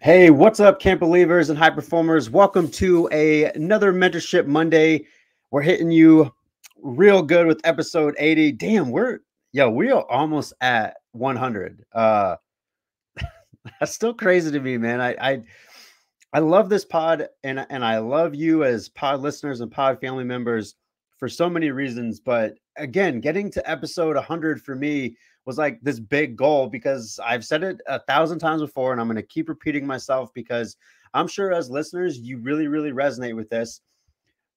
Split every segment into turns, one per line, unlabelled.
Hey, what's up, camp believers and high performers? Welcome to another Mentorship Monday. We're hitting you real good with episode 80. Damn, we are almost at 100. That's still crazy to me, man. I love this pod and I love you as pod listeners and pod family members for so many reasons. But again, getting to episode 100 for me was like this big goal because I've said it 1,000 times before, and I'm going to keep repeating myself because I'm sure as listeners, you really, really resonate with this.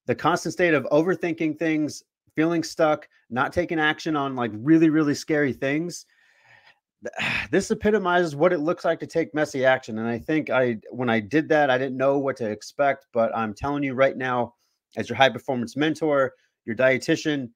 The constant state of overthinking things, feeling stuck, not taking action on like really, really scary things. This epitomizes what it looks like to take messy action. And I think when I did that, I didn't know what to expect, but I'm telling you right now, as your high performance mentor, your dietitian,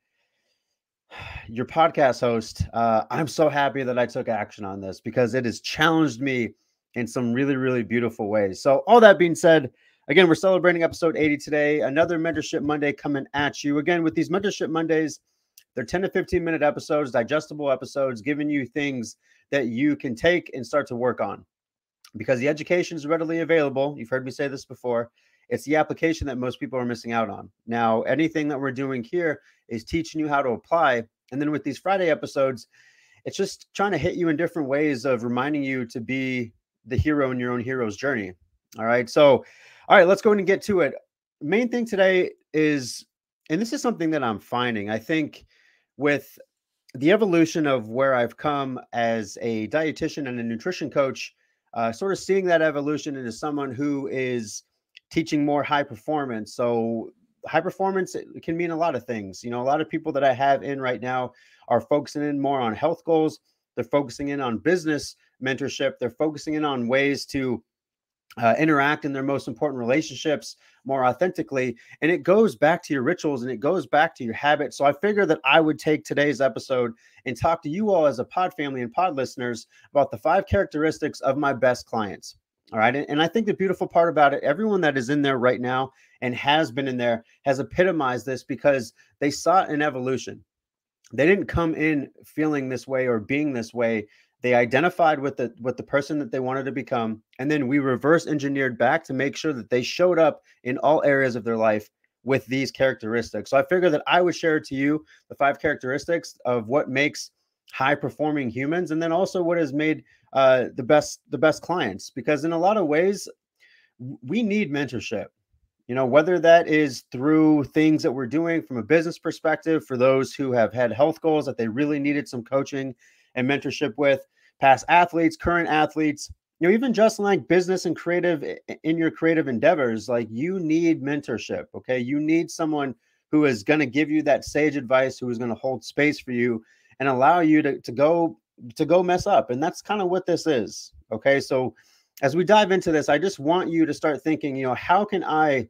your podcast host, I'm so happy that I took action on this because it has challenged me in some really, really beautiful ways. So all that being said, again, we're celebrating episode 80 today, another Mentorship Monday coming at you. Again, with these Mentorship Mondays, they're 10 to 15 minute episodes, digestible episodes, giving you things that you can take and start to work on because the education is readily available. You've heard me say this before. It's the application that most people are missing out on. Now, anything that we're doing here is teaching you how to apply. And then with these Friday episodes, it's just trying to hit you in different ways of reminding you to be the hero in your own hero's journey. All right. So, all right, let's go ahead and get to it. Main thing today is, and this is something that I'm finding, I think with the evolution of where I've come as a dietitian and a nutrition coach, sort of seeing that evolution into someone who is teaching more high performance. So high performance, it can mean a lot of things. You know, a lot of people that I have in right now are focusing in more on health goals. They're focusing in on business mentorship. They're focusing in on ways to interact in their most important relationships more authentically. And it goes back to your rituals and it goes back to your habits. So I figured that I would take today's episode and talk to you all as a pod family and pod listeners about the 5 characteristics of my best clients. All right. And I think the beautiful part about it, everyone that is in there right now and has been in there has epitomized this because they saw an evolution. They didn't come in feeling this way or being this way. They identified with the person that they wanted to become, and then we reverse engineered back to make sure that they showed up in all areas of their life with these characteristics. So I figured that I would share to you the 5 characteristics of what makes high performing humans, and then also what has made the best clients. Because in a lot of ways, we need mentorship. You know, whether that is through things that we're doing from a business perspective for those who have had health goals that they really needed some coaching and mentorship with, past athletes, current athletes, you know, even just like business and creative in your creative endeavors, like you need mentorship. Okay. You need someone who is going to give you that sage advice, who is going to hold space for you and allow you to go mess up. And that's kind of what this is. Okay. So as we dive into this, I just want you to start thinking, you know, how can I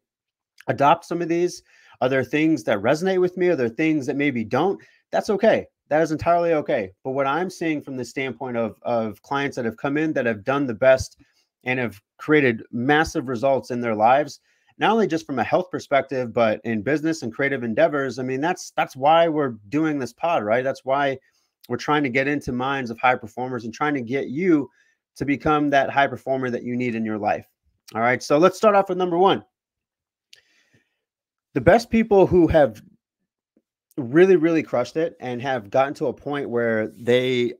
adopt some of these? Are there things that resonate with me? Are there things that maybe don't? That's okay. That is entirely okay. But what I'm seeing from the standpoint of clients that have come in that have done the best and have created massive results in their lives, not only just from a health perspective, but in business and creative endeavors. I mean, that's why we're doing this pod, right? That's why we're trying to get into minds of high performers and trying to get you to become that high performer that you need in your life. All right. So let's start off with number 1. The best people who have really, really crushed it and have gotten to a point where they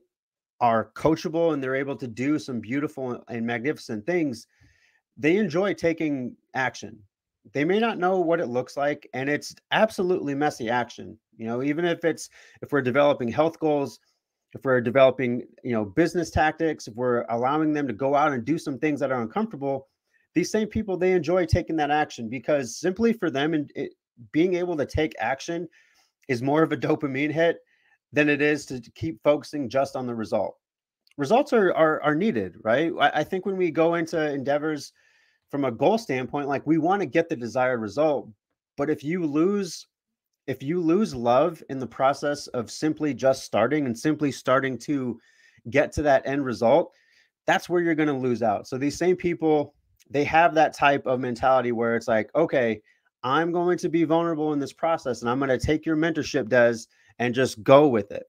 are coachable and they're able to do some beautiful and magnificent things, they enjoy taking action. They may not know what it looks like, and it's absolutely messy action. You know, even if we're developing health goals, if we're developing, you know, business tactics, if we're allowing them to go out and do some things that are uncomfortable, these same people, they enjoy taking that action because simply for them and being able to take action is more of a dopamine hit than it is to keep focusing just on the result. Results are needed, right? I think when we go into endeavors from a goal standpoint, like we want to get the desired result, but if you lose love in the process of simply just starting and simply starting to get to that end result, that's where you're going to lose out. So these same people, they have that type of mentality where it's like, okay, I'm going to be vulnerable in this process and I'm going to take your mentorship, Des, and just go with it.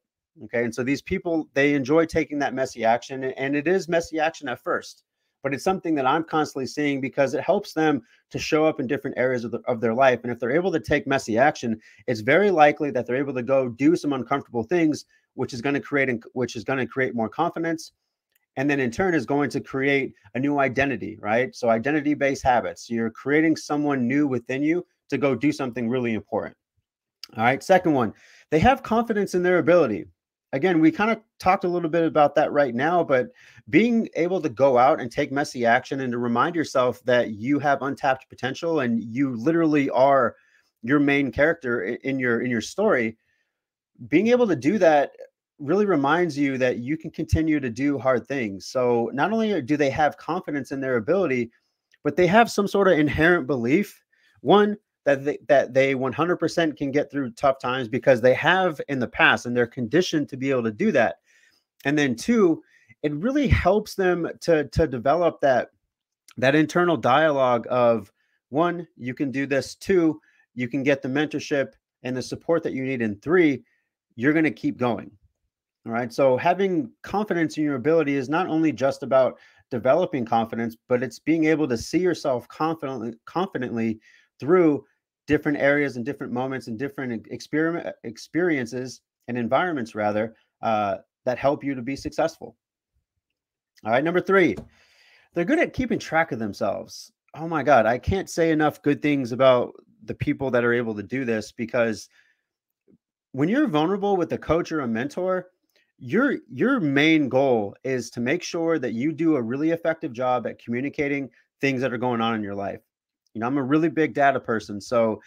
Okay. And so these people, they enjoy taking that messy action, and it is messy action at first. but it's something that I'm constantly seeing because it helps them to show up in different areas of their life. And if they're able to take messy action, it's very likely that they're able to go do some uncomfortable things, which is going to create more confidence. And then in turn is going to create a new identity, right? So identity-based habits. You're creating someone new within you to go do something really important. All right. Second one, they have confidence in their ability. Again, we kind of talked a little bit about that right now, but being able to go out and take messy action and to remind yourself that you have untapped potential and you literally are your main character in your story, being able to do that really reminds you that you can continue to do hard things. So not only do they have confidence in their ability, but they have some sort of inherent belief. One, that they 100% can get through tough times because they have in the past and they're conditioned to be able to do that. And then two, it really helps them to develop that internal dialogue of, one, you can do this. Two, you can get the mentorship and the support that you need. And three, you're going to keep going. All right. So having confidence in your ability is not only just about developing confidence, but it's being able to see yourself confidently through different areas and different moments and different experiences and environments, rather, that help you to be successful. All right. Number three, they're good at keeping track of themselves. Oh my God. I can't say enough good things about the people that are able to do this, because when you're vulnerable with a coach or a mentor, your main goal is to make sure that you do a really effective job at communicating things that are going on in your life. You know, I'm a really big data person. So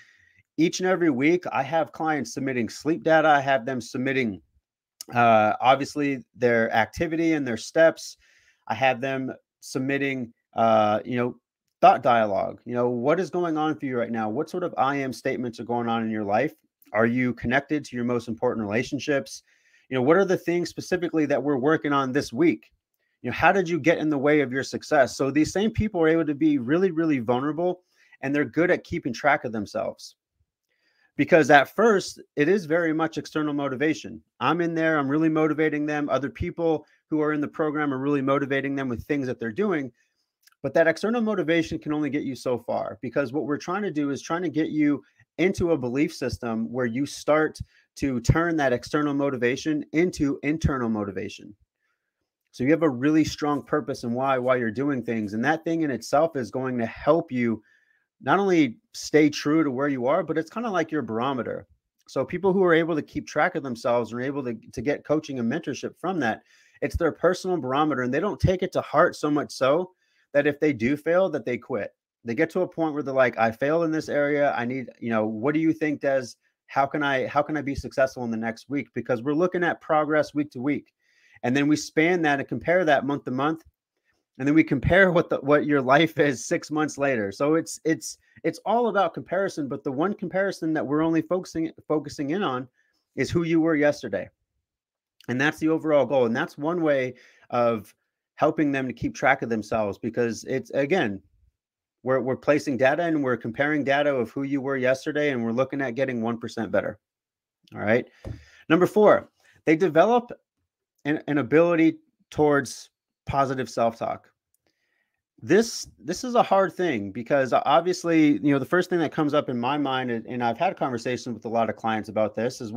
each and every week I have clients submitting sleep data. I have them submitting obviously their activity and their steps. I have them submitting thought dialogue. What is going on for you right now? What sort of I am statements are going on in your life? Are you connected to your most important relationships? What are the things specifically that we're working on this week? How did you get in the way of your success? So these same people are able to be really, really vulnerable, and they're good at keeping track of themselves. Because at first, it is very much external motivation. I'm in there, I'm really motivating them. Other people who are in the program are really motivating them with things that they're doing. But that external motivation can only get you so far, because what we're trying to do is trying to get you into a belief system where you start to turn that external motivation into internal motivation. So you have a really strong purpose and why you're doing things. And that thing in itself is going to help you not only stay true to where you are, but it's kind of like your barometer. So people who are able to keep track of themselves are able to get coaching and mentorship from that. It's their personal barometer, and they don't take it to heart so much so that if they do fail, that they quit. They get to a point where they're like, I failed in this area. I need, what do you think, Des? How can I be successful in the next week? Because we're looking at progress week to week. And then we span that and compare that month to month. And then we compare what your life is 6 months later. So it's all about comparison. But the one comparison that we're only focusing in on is who you were yesterday. And that's the overall goal. And that's one way of helping them to keep track of themselves, because it's, again, we're placing data and we're comparing data of who you were yesterday, and we're looking at getting 1% better. All right. Number four, they develop an ability towards positive self-talk. This is a hard thing, because obviously, the first thing that comes up in my mind, and I've had conversations with a lot of clients about this, is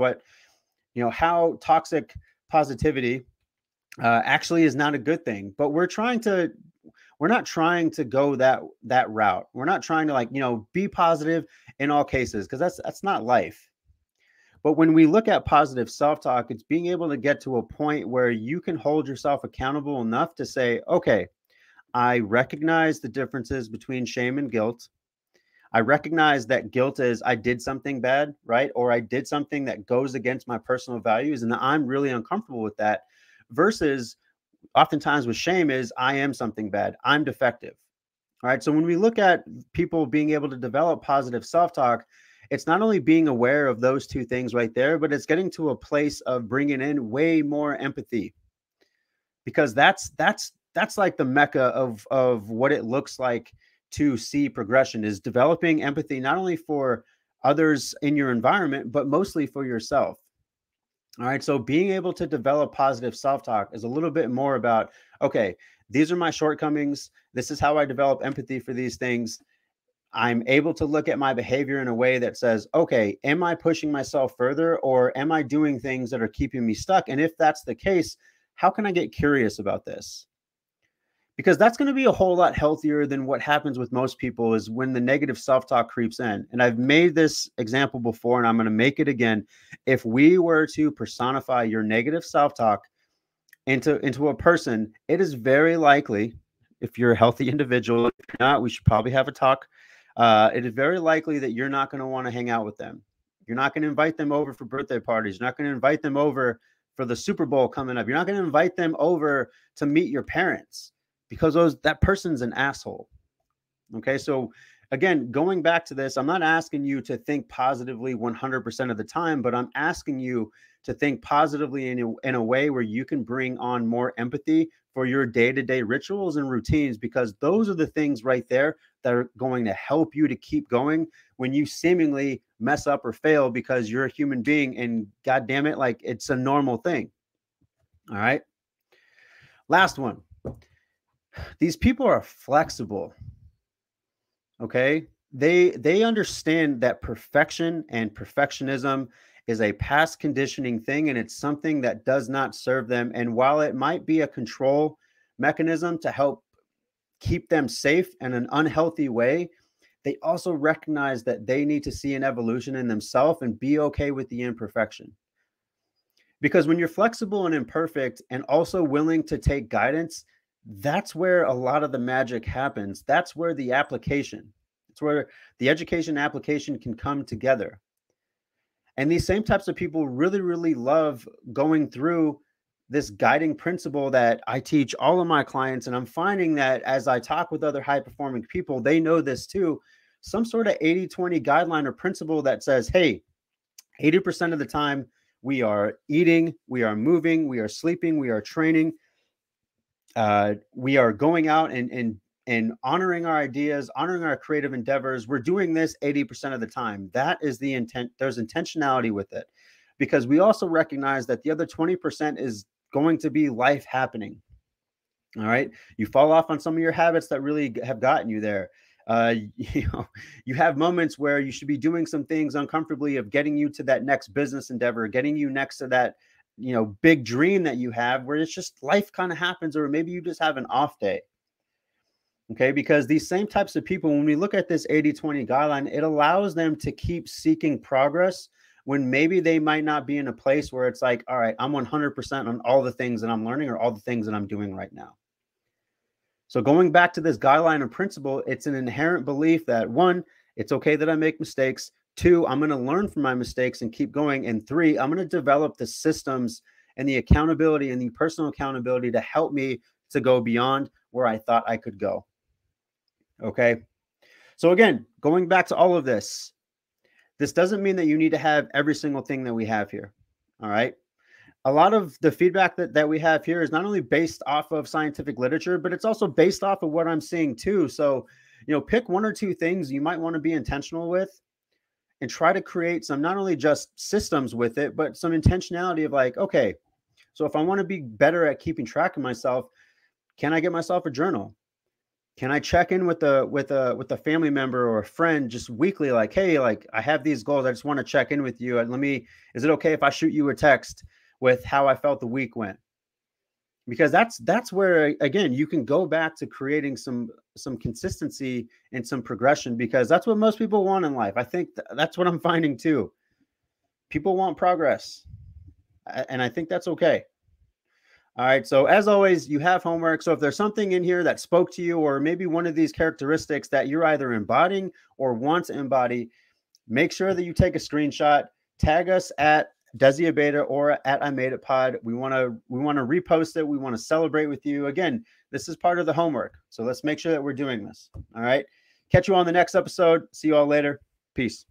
how toxic positivity actually is not a good thing. But we're not trying to go that route. We're not trying to be positive in all cases, because that's not life. But when we look at positive self-talk, it's being able to get to a point where you can hold yourself accountable enough to say, okay, I recognize the differences between shame and guilt. I recognize that guilt is I did something bad, right? Or I did something that goes against my personal values, and I'm really uncomfortable with that. Versus oftentimes with shame is I am something bad. I'm defective. All right. So when we look at people being able to develop positive self-talk, it's not only being aware of those two things right there, but it's getting to a place of bringing in way more empathy, because that's like the mecca of what it looks like to see progression, is developing empathy, not only for others in your environment, but mostly for yourself. All right. So being able to develop positive self-talk is a little bit more about, okay, these are my shortcomings. This is how I develop empathy for these things. I'm able to look at my behavior in a way that says, okay, am I pushing myself further, or am I doing things that are keeping me stuck? And if that's the case, how can I get curious about this? Because that's going to be a whole lot healthier than what happens with most people is when the negative self-talk creeps in. And I've made this example before, and I'm going to make it again. If we were to personify your negative self-talk into a person, it is very likely, if you're a healthy individual, if you're not, we should probably have a talk. It is very likely that you're not going to want to hang out with them. You're not going to invite them over for birthday parties. You're not going to invite them over for the Super Bowl coming up. You're not going to invite them over to meet your parents, because that person's an asshole. Okay. So again, going back to this, I'm not asking you to think positively 100% of the time, but I'm asking you to think positively in a way where you can bring on more empathy for your day-to-day rituals and routines, because those are the things right there that are going to help you to keep going when you seemingly mess up or fail, because you're a human being and God damn it, like, it's a normal thing. All right. Last one. These people are flexible. Okay. They understand that perfection and perfectionism is a past conditioning thing, and it's something that does not serve them. And while it might be a control mechanism to help keep them safe in an unhealthy way, they also recognize that they need to see an evolution in themselves and be okay with the imperfection. Because when you're flexible and imperfect and also willing to take guidance, that's where a lot of the magic happens. That's where the application, it's where the education application can come together. And these same types of people really, really love going through this guiding principle that I teach all of my clients. And I'm finding that as I talk with other high performing people, they know this too. Some sort of 80-20 guideline or principle that says, hey, 80% of the time we are eating, we are moving, we are sleeping, we are training, we are going out and honoring our ideas, honoring our creative endeavors. We're doing this 80% of the time. That is the intent. There's intentionality with it, because we also recognize that the other 20% is going to be life happening. All right. You fall off on some of your habits that really have gotten you there. You have moments where you should be doing some things uncomfortably of getting you to that next business endeavor, getting you next to that, big dream that you have, where it's just life kind of happens, or maybe you just have an off day. Okay. Because these same types of people, when we look at this 80-20 guideline, it allows them to keep seeking progress when maybe they might not be in a place where it's like, all right, I'm 100% on all the things that I'm learning or all the things that I'm doing right now. So going back to this guideline and principle, it's an inherent belief that, one, it's okay that I make mistakes. Two, I'm going to learn from my mistakes and keep going. And three, I'm going to develop the systems and the accountability and the personal accountability to help me to go beyond where I thought I could go. Okay. So again, going back to all of this doesn't mean that you need to have every single thing that we have here. All right. A lot of the feedback that we have here is not only based off of scientific literature, but it's also based off of what I'm seeing too. So, pick one or two things you might want to be intentional with and try to create some, not only just systems with it, but some intentionality of like, okay, so if I want to be better at keeping track of myself, can I get myself a journal? Can I check in with a family member or a friend just weekly? Like, hey, like, I have these goals. I just want to check in with you. And is it okay if I shoot you a text with how I felt the week went? Because that's where, again, you can go back to creating some consistency and some progression, because that's what most people want in life. I think that's what I'm finding too. People want progress, and I think that's okay. All right. So as always, you have homework. So if there's something in here that spoke to you, or maybe one of these characteristics that you're either embodying or want to embody, make sure that you take a screenshot, tag us at Desi Abeda or at I Made It Pod. We want to repost it. We want to celebrate with you. Again, this is part of the homework. So let's make sure that we're doing this. All right. Catch you on the next episode. See you all later. Peace.